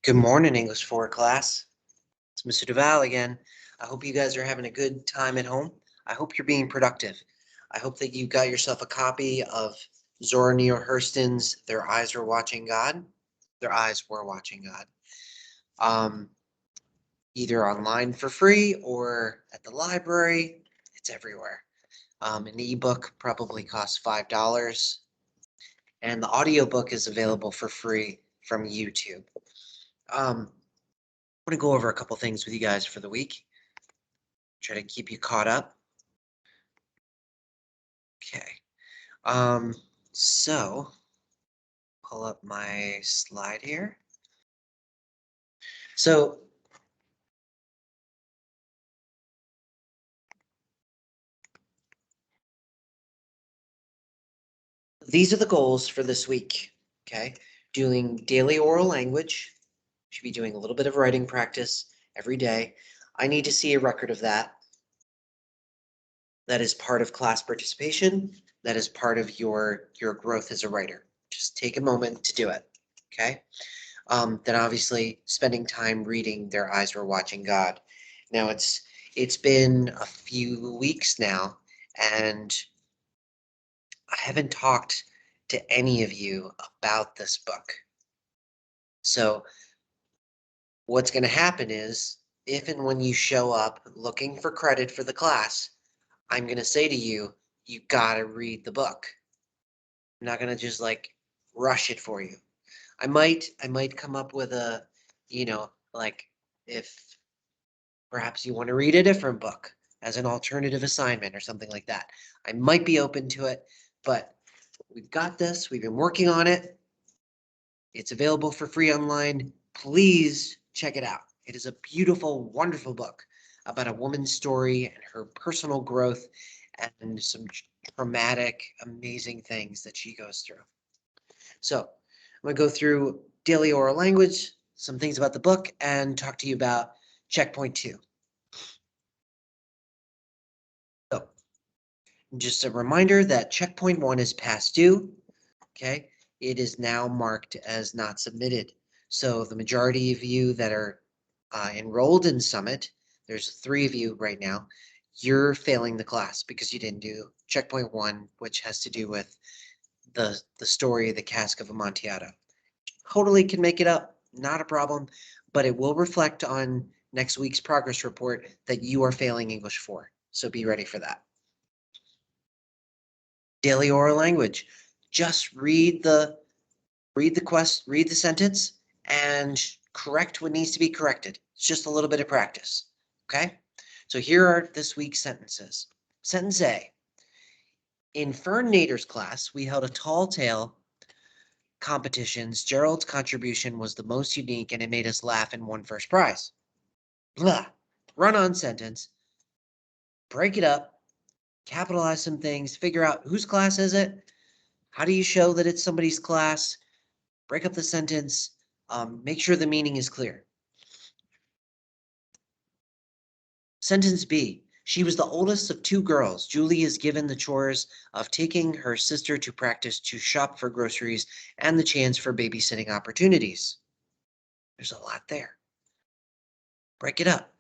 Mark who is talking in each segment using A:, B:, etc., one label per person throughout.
A: Good morning, English 4 class. It's Mr. Dauval again. I hope you guys are having a good time at home. I hope you're being productive. I hope that you got yourself a copy of Zora Neale Hurston's Their Eyes Were Watching God. Their Eyes Were Watching God. Either online for free or at the library. It's everywhere. An ebook probably costs $5. And the audiobook is available for free from YouTube. I'm going to go over a couple things with you guys for the week. Try to keep you caught up. Okay. So pull up my slide here. So these are the goals for this week. Okay. Doing daily oral language. Should be doing a little bit of writing practice every day. I need to see a record of that. That is part of class participation. That is part of your growth as a writer. Just take a moment to do it. Okay. Then obviously spending time reading Their Eyes Were Watching God. Now it's been a few weeks now, and I haven't talked to any of you about this book. So what's going to happen is, if and when you show up looking for credit for the class, I'm going to say to you, you got to read the book. I'm not going to just like rush it for you. I might come up with a, like if perhaps you want to read a different book as an alternative assignment or something like that. I might be open to it, but we've got this. We've been working on it. It's available for free online. Please check it out. It is a beautiful, wonderful book about a woman's story and her personal growth and some traumatic, amazing things that she goes through. So I'm going to go through daily oral language, some things about the book, and talk to you about checkpoint 2. So just a reminder that checkpoint 1 is past due. Okay, it is now marked as not submitted. So the majority of you that are enrolled in Summit, there's 3 of you right now, you're failing the class because you didn't do checkpoint 1, which has to do with the story of the Cask of Amontillado. Totally can make it up, not a problem, but it will reflect on next week's progress report that you are failing English 4. So be ready for that. Daily oral language. Just read the sentence and correct what needs to be corrected. It's just a little bit of practice. Okay? So here are this week's sentences. Sentence A. In Fern Nader's class, we held a tall tale competitions. Gerald's contribution was the most unique and it made us laugh and won first prize. Blah. Run-on sentence. Break it up. Capitalize some things. Figure out whose class is it. How do you show that it's somebody's class? Break up the sentence. Make sure the meaning is clear. Sentence B. She was the oldest of 2 girls. Julie is given the chores of taking her sister to practice to shop for groceries and the chance for babysitting opportunities. There's a lot there. Break it up.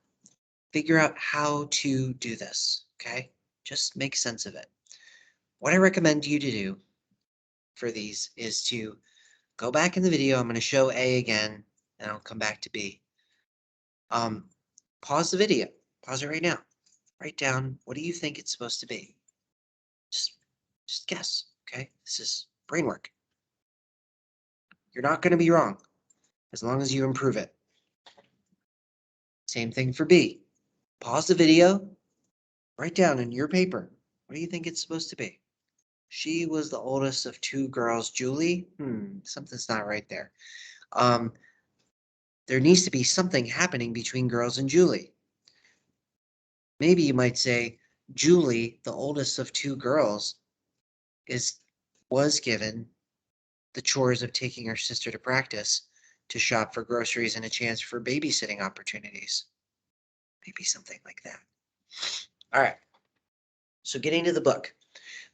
A: Figure out how to do this, okay? Just make sense of it. What I recommend you to do for these is to go back in the video. I'm going to show A again, and I'll come back to B. Pause the video. Pause it right now. Write down, what do you think it's supposed to be? Just guess, okay? This is brain work. You're not going to be wrong as long as you improve it. Same thing for B. Pause the video. Write down in your paper, what do you think it's supposed to be? She was the oldest of 2 girls. Julie? Something's not right there. There needs to be something happening between girls and Julie. Maybe you might say, Julie, the oldest of 2 girls, was given the chores of taking her sister to practice to shop for groceries and a chance for babysitting opportunities. Maybe something like that. All right. So getting to the book.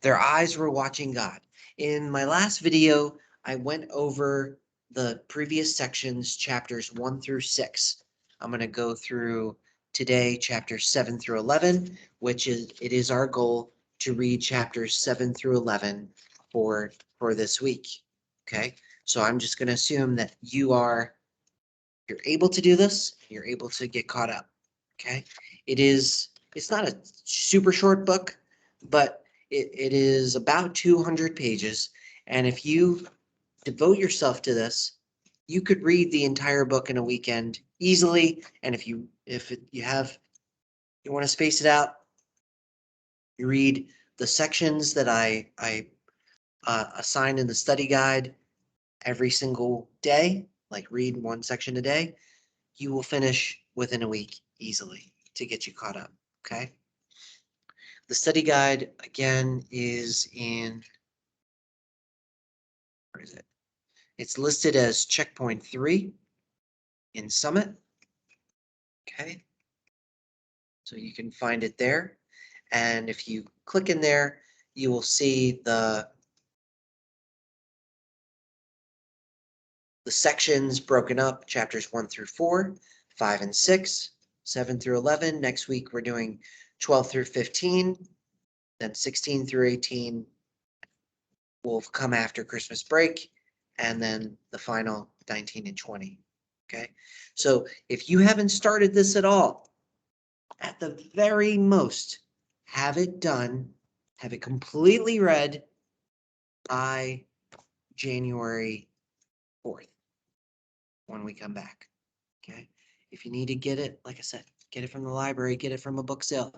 A: Their eyes were watching God. In my last video, I went over the previous sections, chapters 1 through 6. I'm going to go through today chapters 7 through 11, which is our goal to read chapters 7 through 11 for this week. Okay, so I'm just going to assume that you're able to do this. You're able to get caught up. Okay, it's not a super short book, but it is about 200 pages. And if you devote yourself to this, you could read the entire book in a weekend easily. And if you want to space it out, you read the sections that I assign in the study guide every single day, like read one section a day, you will finish within a week easily to get you caught up. Okay. The study guide again is where is it? It's listed as checkpoint 3 in Summit. Okay. So you can find it there. And if you click in there, you will see the sections broken up, chapters 1 through 4, 5 and 6, 7 through 11. Next week, we're doing 12 through 15, then 16 through 18 will come after Christmas break, and then the final 19 and 20. Okay, so if you haven't started this at all, at the very most, have it done, have it completely read by January 4th when we come back. Okay. If you need to get it, like I said, get it from the library, get it from a book sale,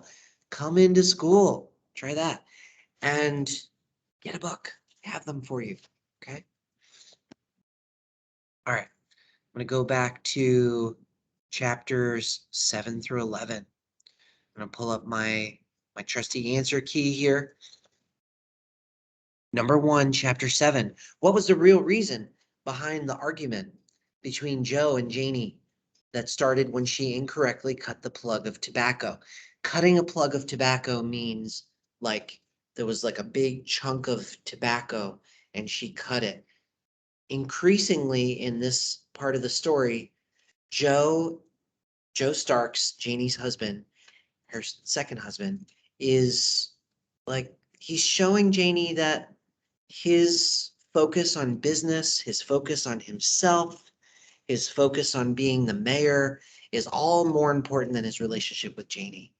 A: come into school, try that, and get a book. Have them for you. Okay. All right. I'm going to go back to chapters 7 through 11. I'm going to pull up my trusty answer key here. Number 1, chapter 7. What was the real reason behind the argument between Joe and Janie that started when she incorrectly cut the plug of tobacco? Cutting a plug of tobacco means like there was like a big chunk of tobacco and she cut it. Increasingly in this part of the story, Joe Starks, Janie's husband, her second husband, is like he's showing Janie that his focus on business, his focus on himself, his focus on being the mayor is all more important than his relationship with Janie.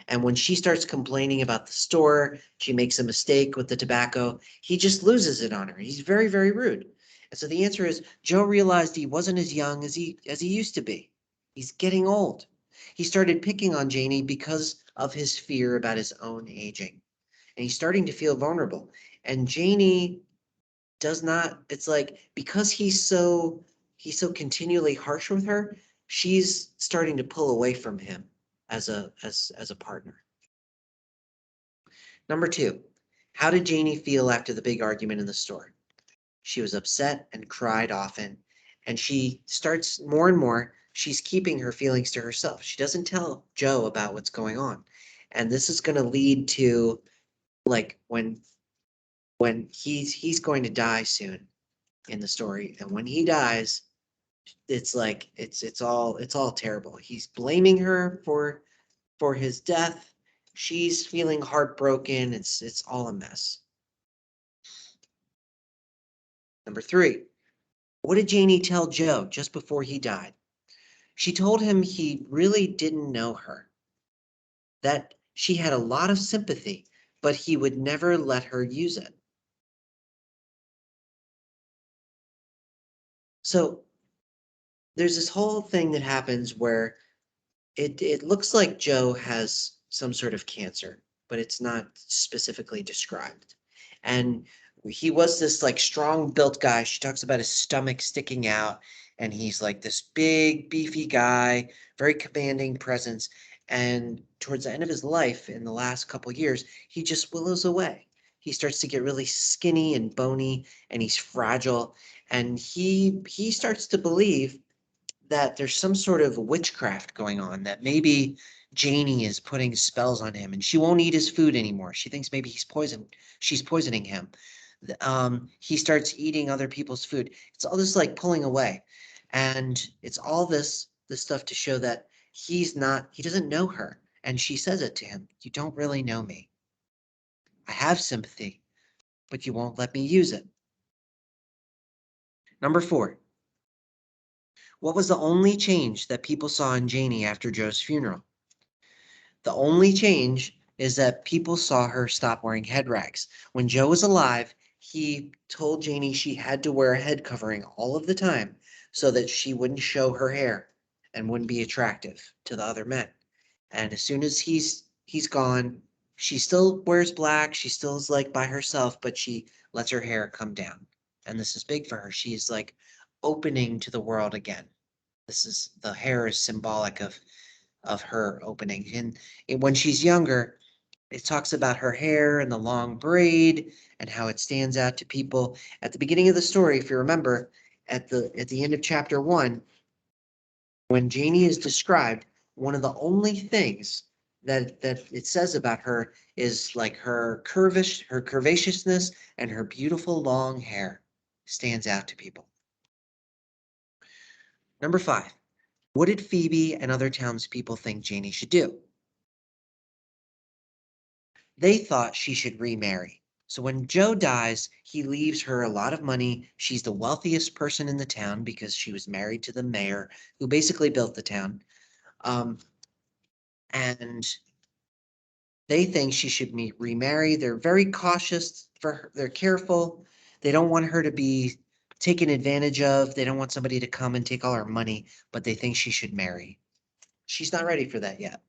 A: And when she starts complaining about the store, she makes a mistake with the tobacco, he just loses it on her. He's very, very rude. And so the answer is Joe realized he wasn't as young as he used to be. He's getting old. He started picking on Janie because of his fear about his own aging. And he's starting to feel vulnerable. And Janie does not, it's like because he's so continually harsh with her, she's starting to pull away from him as a partner. Number 2, how did Janie feel after the big argument in the store? She was upset and cried often, and she starts more and more, she's keeping her feelings to herself. She doesn't tell Joe about what's going on. And this is going to lead to like when he's going to die soon in the story, and when he dies, it's like it's all terrible. He's blaming her for his death. She's feeling heartbroken. It's all a mess. Number 3, what did Janie tell Joe just before he died? She told him he really didn't know her, that she had a lot of sympathy, but he would never let her use it. So there's this whole thing that happens where it looks like Joe has some sort of cancer, but it's not specifically described. And he was this like strong built guy. She talks about his stomach sticking out, and he's like this big, beefy guy, very commanding presence. And towards the end of his life, in the last couple years, he just willows away. He starts to get really skinny and bony, and he's fragile. And he starts to believe that there's some sort of witchcraft going on, that maybe Janie is putting spells on him and she won't eat his food anymore. She thinks maybe she's poisoning him. He starts eating other people's food. It's all this like pulling away. And it's all this stuff to show that he doesn't know her. And she says it to him. You don't really know me. I have sympathy, but you won't let me use it. Number 4. What was the only change that people saw in Janie after Joe's funeral? The only change is that people saw her stop wearing head rags. When Joe was alive, he told Janie she had to wear a head covering all of the time so that she wouldn't show her hair and wouldn't be attractive to the other men. And as soon as he's gone, she still wears black. She still is like by herself, but she lets her hair come down. And this is big for her. She's like opening to the world again. The hair is symbolic of her opening. And when she's younger, it talks about her hair and the long braid and how it stands out to people. At the beginning of the story, if you remember, at the end of chapter 1, when Janie is described, one of the only things that it says about her is like her curvaceousness and her beautiful long hair stands out to people. Number 5. What did Phoebe and other townspeople think Janie should do? They thought she should remarry. So when Joe dies, he leaves her a lot of money. She's the wealthiest person in the town because she was married to the mayor who basically built the town. And they think she should remarry. They're very cautious for her. They're careful. They don't want her to be taken advantage of. They don't want somebody to come and take all her money, but they think she should marry. She's not ready for that yet.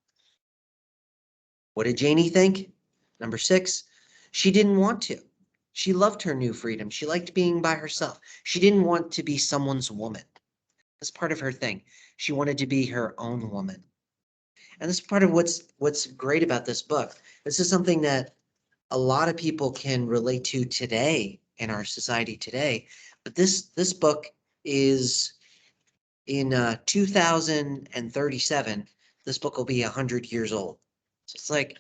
A: What did Janie think? Number 6, she didn't want to. She loved her new freedom. She liked being by herself. She didn't want to be someone's woman. That's part of her thing. She wanted to be her own woman. And this is part of what's great about this book. This is something that a lot of people can relate to today in our society today. But this book is in 2037. This book will be 100 years old. So it's like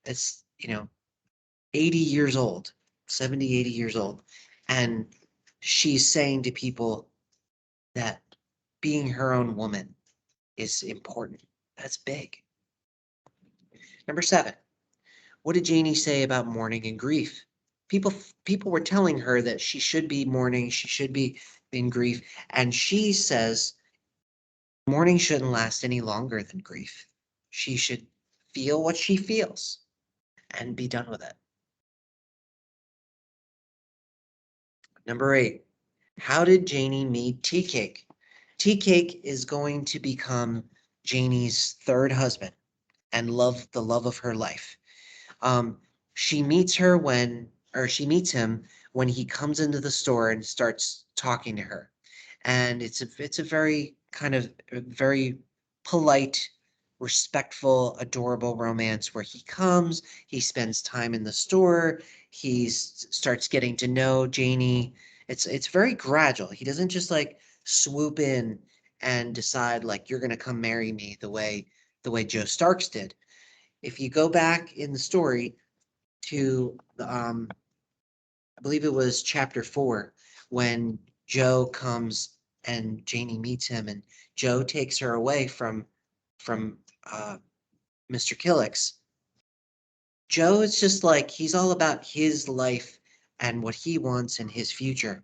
A: it's 80 years old, 70, 80 years old. And she's saying to people that being her own woman is important. That's big. Number 7. What did Janie say about mourning and grief? People people were telling her that she should be mourning, she should be in grief, and she says mourning shouldn't last any longer than grief. She should feel what she feels and be done with it. Number 8. How did Janie meet Tea Cake? Tea Cake is going to become Janie's third husband and the love of her life. Um, she meets him when he comes into the store and starts talking to her. And it's a very kind of very polite, respectful, adorable romance where he comes, he spends time in the store, he starts getting to know Janie. It's very gradual. He doesn't just like swoop in and decide like you're gonna come marry me the way Joe Starks did. If you go back in the story to I believe it was chapter 4 when Joe comes and Janie meets him and Joe takes her away from Mr. Killick's. Joe is just like he's all about his life and what he wants and his future.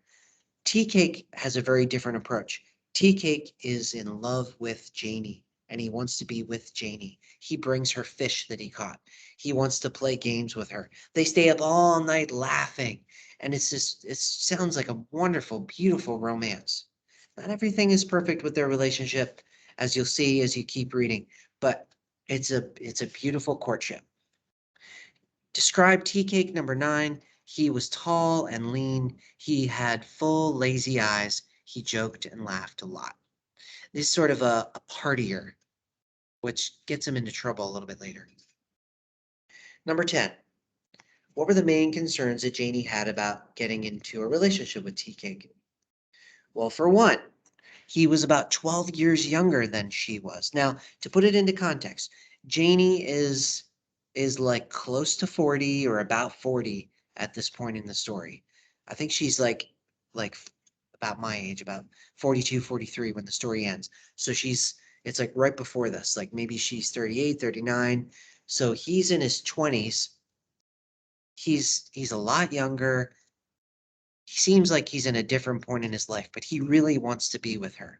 A: Tea Cake has a very different approach. Tea Cake is in love with Janie and he wants to be with Janie. He brings her fish that he caught. He wants to play games with her. They stay up all night laughing. And it sounds like a wonderful, beautiful romance. Not everything is perfect with their relationship, as you'll see as you keep reading, but it's a beautiful courtship. Describe Tea Cake number 9. He was tall and lean. He had full, lazy eyes. He joked and laughed a lot. This is sort of a partier, which gets him into trouble a little bit later. Number 10. What were the main concerns that Janie had about getting into a relationship with Tea Cake? Well, for one, he was about 12 years younger than she was. Now, to put it into context, Janie is like close to 40 or about 40 at this point in the story. I think she's like about my age, about 42, 43 when the story ends. So it's like right before this, like maybe she's 38, 39. So he's in his 20s. He's a lot younger. He seems like he's in a different point in his life, but he really wants to be with her.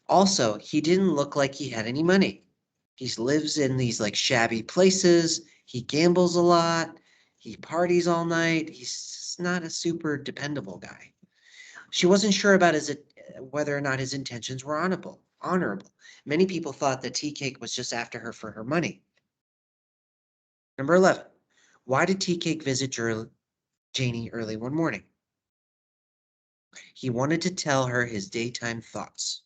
A: Also, he didn't look like he had any money. He lives in these like shabby places. He gambles a lot. He parties all night. He's not a super dependable guy. She wasn't sure about whether or not his intentions were honorable. Many people thought that Tea Cake was just after her for her money. Number 11. Why did Tea Cake visit Janie early one morning? He wanted to tell her his daytime thoughts,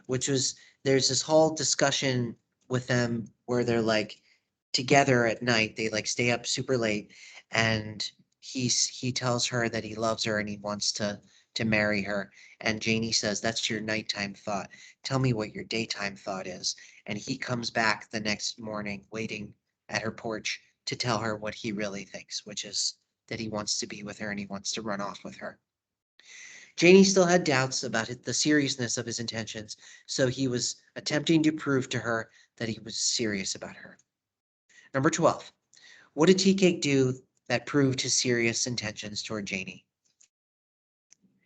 A: which was there's this whole discussion with them where they're like together at night. They like stay up super late, and he tells her that he loves her and he wants to marry her. And Janie says, "That's your nighttime thought. Tell me what your daytime thought is." And he comes back the next morning, waiting at her porch to tell her what he really thinks, which is that he wants to be with her and he wants to run off with her. Janie still had doubts about the seriousness of his intentions, so he was attempting to prove to her that he was serious about her. Number 12. What did Tea Cake do that proved his serious intentions toward Janie?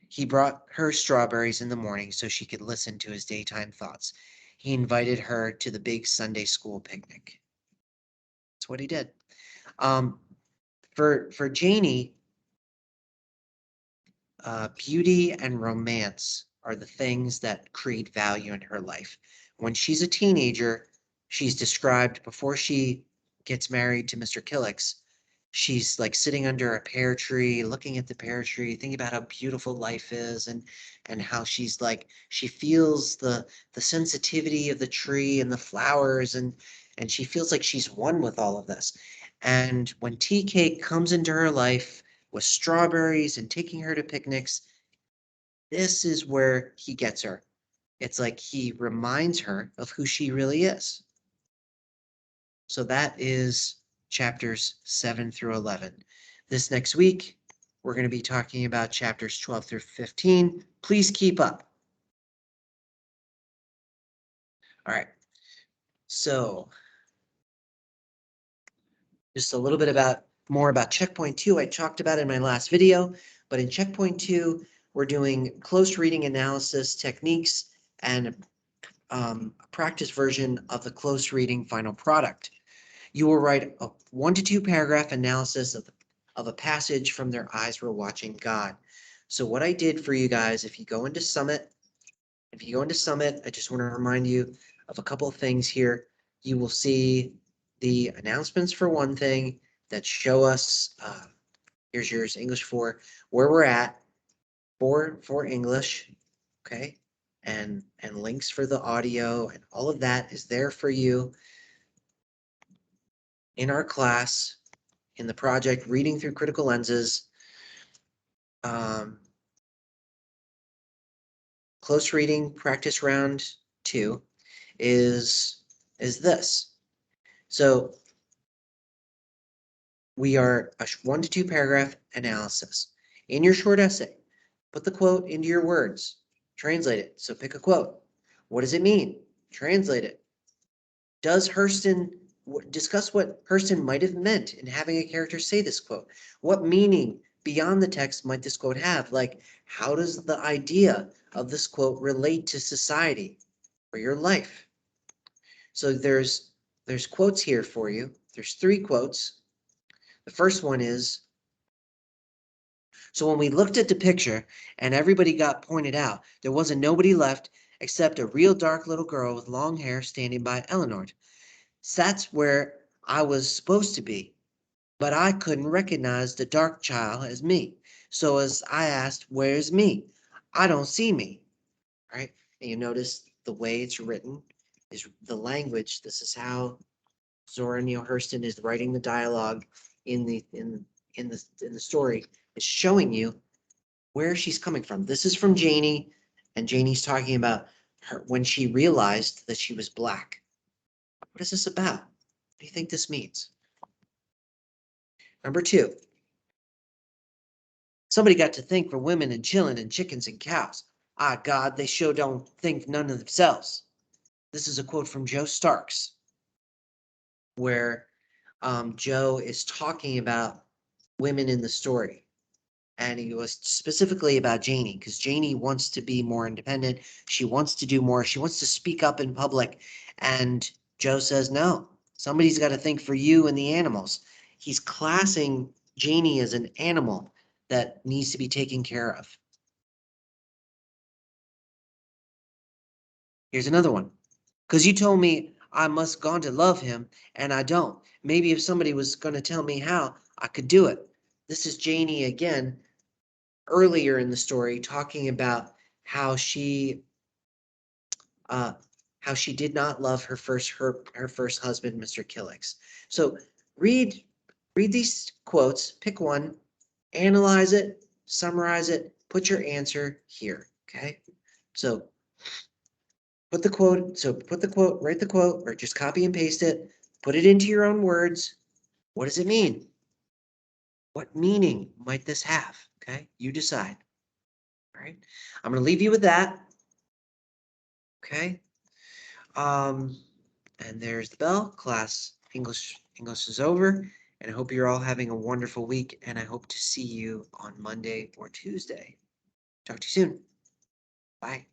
A: He brought her strawberries in the morning so she could listen to his daytime thoughts. He invited her to the big Sunday school picnic. That's what he did. Um, for Janie, beauty and romance are the things that create value in her life. When she's a teenager, she's described before she gets married to Mr. Killix. She's like sitting under a pear tree, looking at the pear tree, thinking about how beautiful life is, and how she's like she feels the sensitivity of the tree and the flowers, and she feels like she's one with all of this. And when Tea Cake comes into her life with strawberries and taking her to picnics, this is where he gets her. It's like he reminds her of who she really is. So that is chapters 7 through 11. This next week, we're going to be talking about chapters 12 through 15. Please keep up. All right. So just a little bit more about checkpoint 2. I talked about in my last video, but in checkpoint 2, we're doing close reading analysis techniques and a practice version of the close reading final product. You will write a 1 to 2 paragraph analysis of a passage from Their Eyes Were Watching God. So what I did for you guys, if you go into Summit, I just want to remind you of a couple of things here. You will see the announcements for one thing that show us, here's yours, English 4, where we're at for English, okay? And links for the audio and all of that is there for you in our class, in the project, Reading Through Critical Lenses. Close reading practice round 2 is this. So we are a 1 to 2 paragraph analysis. In your short essay, put the quote into your words. Translate it. So pick a quote. What does it mean? Translate it. Discuss what Hurston might have meant in having a character say this quote? What meaning beyond the text might this quote have? Like, how does the idea of this quote relate to society or your life? So there's quotes here for you. There's 3 quotes. The first one is, so when we looked at the picture and everybody got pointed out, there wasn't nobody left except a real dark little girl with long hair standing by Eleanor. So that's where I was supposed to be, but I couldn't recognize the dark child as me. So as I asked, where's me? I don't see me, right? And you notice the way it's written is the language. This is how Zora Neale Hurston is writing the dialogue in the story. It's showing you where she's coming from. This is from Janie, and Janie's talking about her when she realized that she was black. What is this about? What do you think this means? Number 2, Somebody got to think for women and chillin' and chickens and cows. Ah, God, they sure don't think none of themselves. This is a quote from Joe Starks, where Joe is talking about women in the story. And he was specifically about Janie, because Janie wants to be more independent. She wants to do more. She wants to speak up in public. And Joe says, no, somebody's got to think for you and the animals. He's classing Janie as an animal that needs to be taken care of. Here's another one. Because you told me I must gone to love him, and I don't. Maybe if somebody was going to tell me how, I could do it. This is Janie again, earlier in the story, talking about how she uh, did not love her first husband, Mr. Killix. So read these quotes, pick one, analyze it, summarize it, put your answer here. Okay. So put the quote, write the quote, or just copy and paste it, put it into your own words. What does it mean? What meaning might this have? Okay, you decide. All right. I'm going to leave you with that. Okay. And there's the bell. Class English is over. And I hope you're all having a wonderful week. And I hope to see you on Monday or Tuesday. Talk to you soon. Bye.